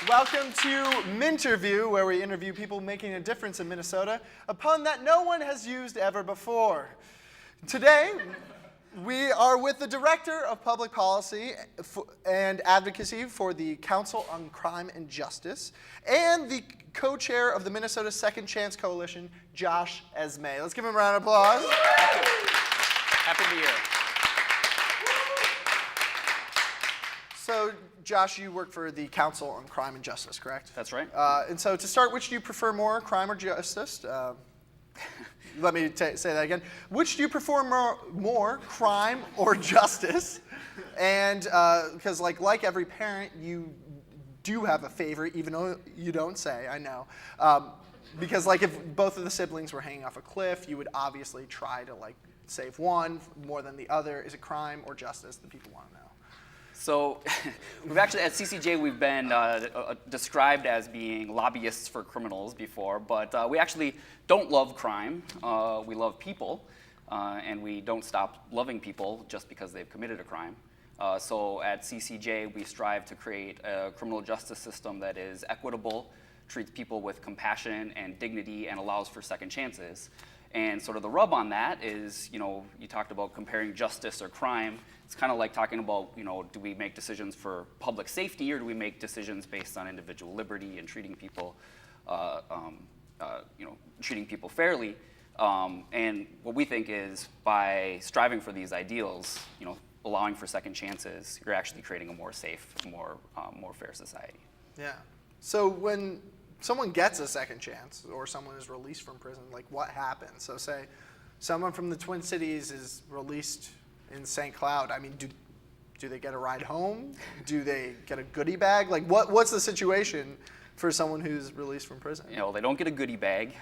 Welcome to MNterview, where we interview people making a difference in Minnesota, a pun that no one has used ever before. Today, we are with the Director of Public Policy and Advocacy for the Council on Crime and Justice, and the co-chair of the Minnesota Second Chance Coalition, Josh Esmay. Let's give him a round of applause. Happy to be here. So, Josh, you work for the Council on Crime and Justice, correct? That's right. And so to start, which do you prefer more, crime or justice? Let me say that again. Which do you prefer more, crime or justice? And because like every parent, you do have a favorite, even though you don't say, I know. Because like if both of the siblings were hanging off a cliff, you would obviously try to like save one more than the other. Is it crime or justice that people want to know? So we've actually, at CCJ, we've been described as being lobbyists for criminals before, but we actually don't love crime. We love people, and we don't stop loving people just because they've committed a crime. So at CCJ, we strive to create a criminal justice system that is equitable, treats people with compassion and dignity, and allows for second chances. And sort of the rub on that is, you talked about comparing justice or crime. It's kind of like talking about, do we make decisions for public safety or do we make decisions based on individual liberty and treating people, treating people fairly? And what we think is by striving for these ideals, allowing for second chances, you're actually creating a more safe, more fair society. Yeah. So when someone gets a second chance or someone is released from prison, like what happens? So say someone from the Twin Cities is released in St. Cloud. I mean, do they get a ride home? Do they get a goodie bag? Like what's the situation for someone who's released from prison? They don't get a goodie bag.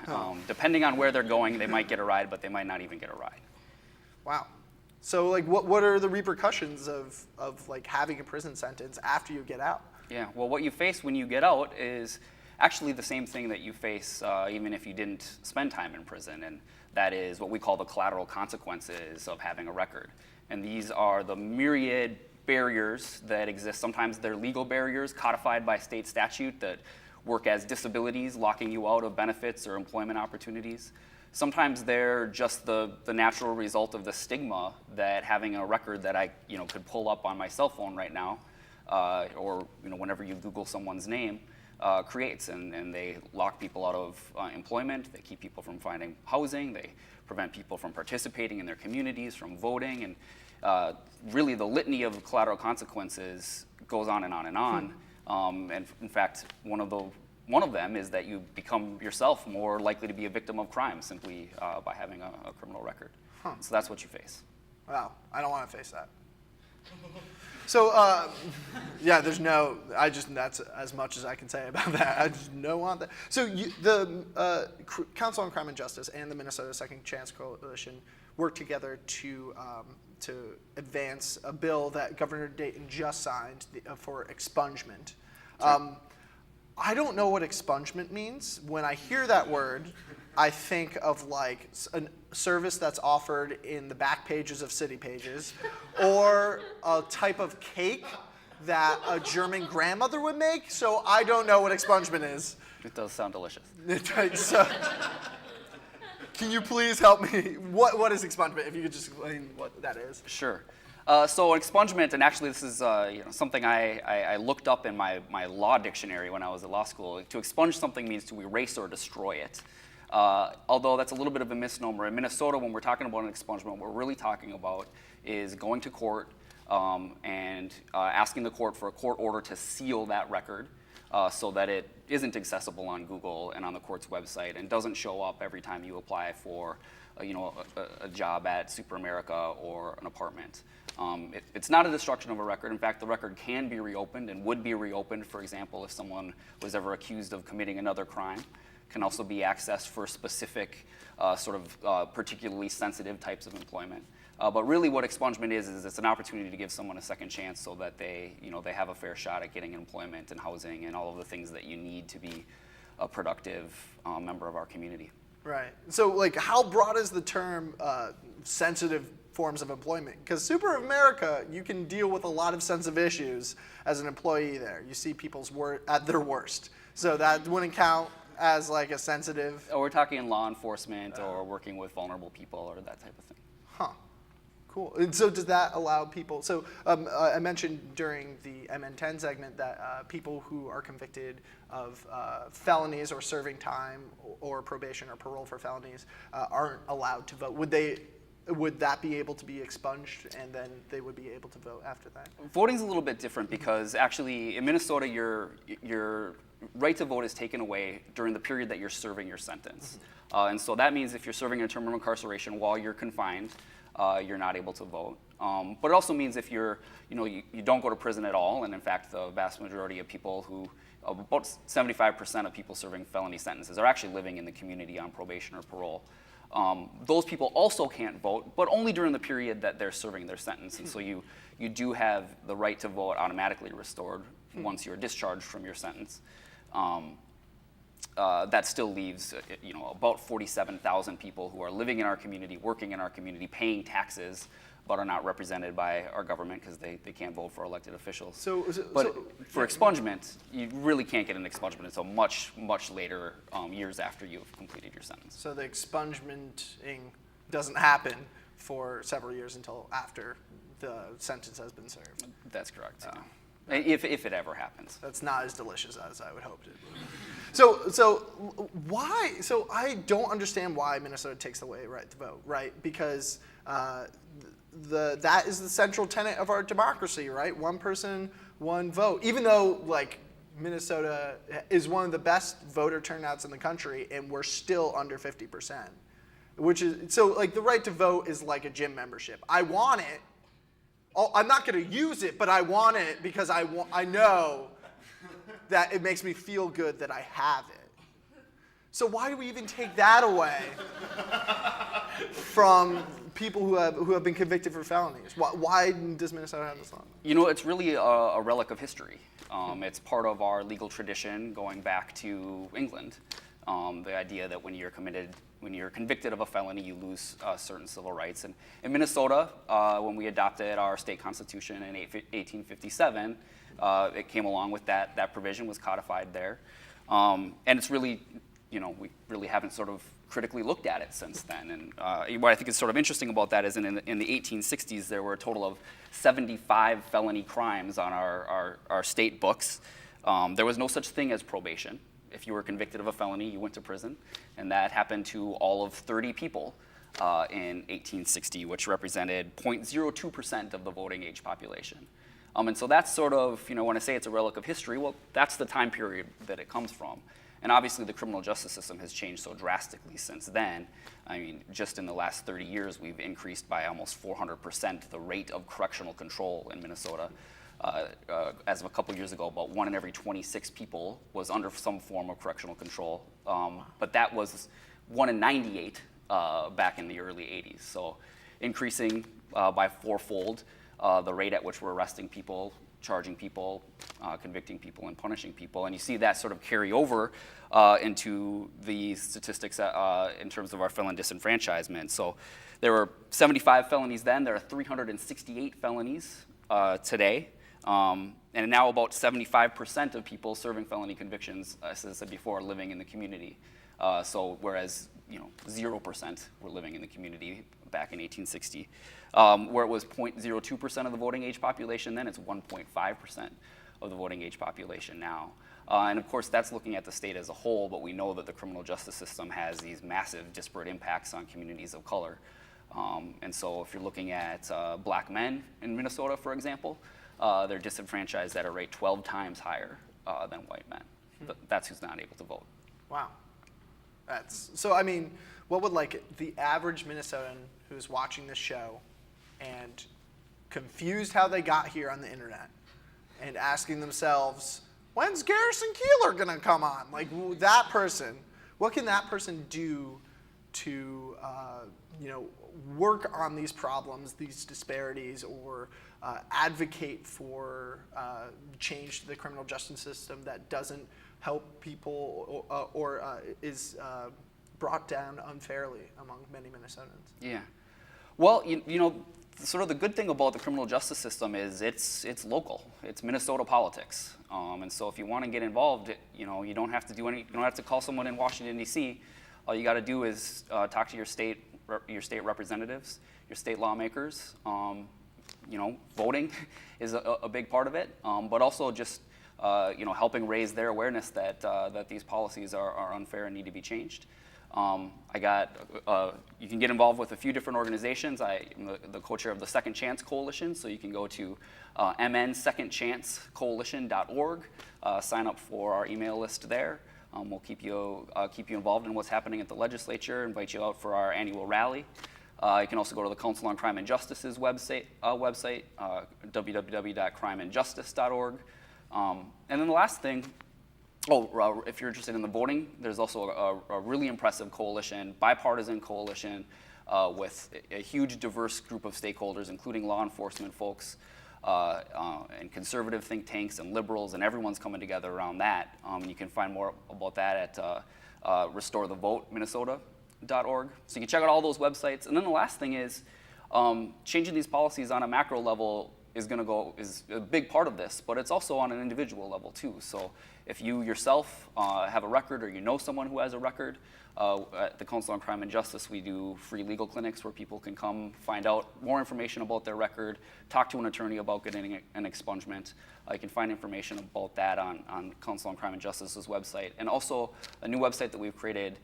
Depending on where they're going, they might get a ride, but they might not even get a ride. Wow. So like what are the repercussions of like having a prison sentence after you get out? Yeah, well, what you face when you get out is actually the same thing that you face even if you didn't spend time in prison, and that is what we call the collateral consequences of having a record. And these are the myriad barriers that exist. Sometimes they're legal barriers codified by state statute that work as disabilities, locking you out of benefits or employment opportunities. Sometimes they're just the natural result of the stigma that having a record that I could pull up on my cell phone right now, or whenever you Google someone's name, creates, and they lock people out of employment, they keep people from finding housing, they prevent people from participating in their communities, from voting, and really the litany of collateral consequences goes on and on and on. And in fact, one of them is that you become yourself more likely to be a victim of crime simply by having a criminal record. So that's what you face. Wow, I don't want to face that. So, yeah, that's as much as I can say about that. I just don't want that. So the Council on Crime and Justice and the Minnesota Second Chance Coalition work together to advance a bill that Governor Dayton just signed for expungement. I don't know what expungement means. When I hear that word, I think of like a service that's offered in the back pages of city pages, or a type of cake that a German grandmother would make. So I don't know what expungement is. It does sound delicious. So, can you please help me? What is expungement? If you could just explain what that is. Sure. So expungement, and actually this is something I looked up in my law dictionary when I was at law school. To expunge something means to erase or destroy it. Although that's a little bit of a misnomer. In Minnesota, when we're talking about an expungement, what we're really talking about is going to court and asking the court for a court order to seal that record so that it isn't accessible on Google and on the court's website and doesn't show up every time you apply for a job at Super America or an apartment. It's not a destruction of a record. In fact, the record can be reopened and would be reopened, for example, if someone was ever accused of committing another crime. Can also be accessed for specific particularly sensitive types of employment. But really what expungement is it's an opportunity to give someone a second chance so that they have a fair shot at getting employment and housing and all of the things that you need to be a productive member of our community. Right. So like how broad is the term sensitive forms of employment. Because Super America, you can deal with a lot of sensitive issues as an employee there. You see people's at their worst. So that wouldn't count as like a sensitive. Or we're talking in law enforcement or working with vulnerable people or that type of thing. Huh. Cool. And so does that allow people, so I mentioned during the MN10 segment that people who are convicted of felonies or serving time or probation or parole for felonies aren't allowed to vote. Would that be able to be expunged and then they would be able to vote after that? Voting's a little bit different because actually in Minnesota your right to vote is taken away during the period that you're serving your sentence. And so that means if you're serving a term of incarceration while you're confined, you're not able to vote. But it also means if you don't go to prison at all, and in fact the vast majority of people about 75% of people serving felony sentences are actually living in the community on probation or parole. Those people also can't vote, but only during the period that they're serving their sentence. And so you do have the right to vote automatically restored once you're discharged from your sentence. That still leaves about 47,000 people who are living in our community, working in our community, paying taxes, but are not represented by our government because they can't vote for elected officials. But for expungement, you really can't get an expungement until much, much later, years after you've completed your sentence. So the expungementing doesn't happen for several years until after the sentence has been served. That's correct. If it ever happens. That's not as delicious as I would hope it would. So why? So I don't understand why Minnesota takes away right to vote, right? Because that is the central tenet of our democracy, right? One person, one vote. Even though like Minnesota is one of the best voter turnouts in the country, and we're still under 50%, which is so like the right to vote is like a gym membership. I want it. I'm not going to use it, but I want it because I know that it makes me feel good that I have it. So why do we even take that away from people who have been convicted for felonies? Why does Minnesota have this law? It's really a relic of history. It's part of our legal tradition going back to England. The idea that when you're convicted of a felony, you lose certain civil rights. And in Minnesota, when we adopted our state constitution in 1857, it came along with that provision was codified there. And it's really, we really haven't sort of critically looked at it since then. And what I think is sort of interesting about that is in the 1860s, there were a total of 75 felony crimes on our state books. There was no such thing as probation. If you were convicted of a felony, you went to prison, and that happened to all of 30 people in 1860, which represented 0.02% of the voting age population. And so that's sort of, when I say it's a relic of history, well, that's the time period that it comes from. And obviously the criminal justice system has changed so drastically since then. I mean, just in the last 30 years, we've increased by almost 400% the rate of correctional control in Minnesota. As of a couple years ago, about 1 in every 26 people was under some form of correctional control. But that was 1 in 98 back in the early 80s. So increasing by fourfold the rate at which we're arresting people, charging people, convicting people, and punishing people. And you see that sort of carry over into the statistics in terms of our felon disenfranchisement. So there were 75 felonies then. There are 368 felonies today. And now about 75% of people serving felony convictions, as I said before, are living in the community. So whereas 0% were living in the community back in 1860, where it was 0.02% of the voting age population then, it's 1.5% of the voting age population now. And of course, that's looking at the state as a whole, but we know that the criminal justice system has these massive disparate impacts on communities of color. And so if you're looking at black men in Minnesota, for example, they're disenfranchised at a rate 12 times higher than white men. That's who's not able to vote. Wow. So, I mean, what would like the average Minnesotan who's watching this show and confused how they got here on the internet and asking themselves, when's Garrison Keillor gonna come on? Like that person, what can that person do to, work on these problems, these disparities, or advocate for change to the criminal justice system that doesn't help people or is brought down unfairly among many Minnesotans? Yeah. Well, you know, sort of the good thing about the criminal justice system is it's local. It's Minnesota politics, and so if you want to get involved, you know, you don't have to you don't have to call someone in Washington D.C. All you got to do is talk to your state representatives, your state lawmakers. You know, voting is a big part of it, but also just you know, helping raise their awareness that that these policies are unfair and need to be changed. You can get involved with a few different organizations. I am the co-chair of the Second Chance Coalition, so you can go to MNsecondChanceCoalition.org, sign up for our email list there. We'll keep you involved in what's happening at the legislature, invite you out for our annual rally. You can also go to the Council on Crime and Justice's website, www.crimeandjustice.org. And then the last thing, if you're interested in the voting, there's also a really impressive coalition, bipartisan coalition, with a huge diverse group of stakeholders, including law enforcement folks, and conservative think tanks and liberals, and everyone's coming together around that. You can find more about that at restorethevoteminnesota.org. So you can check out all those websites. And then the last thing is, changing these policies on a macro level is a big part of this, but it's also on an individual level too. So if you yourself have a record, or you know someone who has a record, at the Council on Crime and Justice, we do free legal clinics where people can come find out more information about their record, talk to an attorney about getting an expungement. You can find information about that on Council on Crime and Justice's website, and also a new website that we've created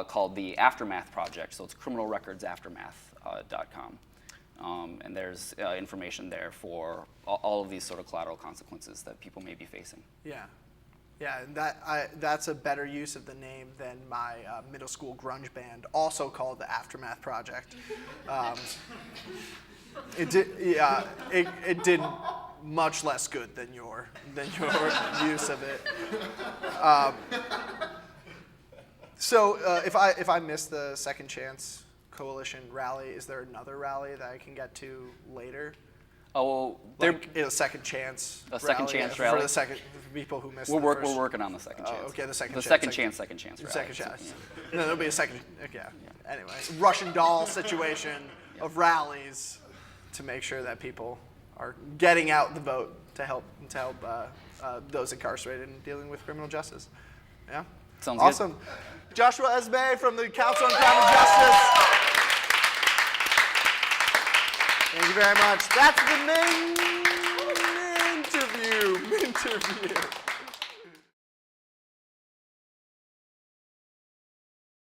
called the Aftermath Project. So it's criminalrecordsaftermath.com. And there's information there for all of these sort of collateral consequences that people may be facing. Yeah. Yeah, that's a better use of the name than my middle school grunge band, also called the Aftermath Project. It did much less good than your use of it. So if I miss the Second Chance Coalition rally, is there another rally that I can get to later? Oh, like a second chance. A second chance rally for the people who missed. We're working on the second chance. Okay, the second chance rally. Second chance. Yeah. No, there'll be a second. Okay. Yeah. Anyway, Russian doll situation of rallies to make sure that people are getting out the vote to help those incarcerated and dealing with criminal justice. Yeah. Sounds awesome. Good. Joshua Esmay from the Council on Crime and Justice. Thank you very much. That's the MNterview.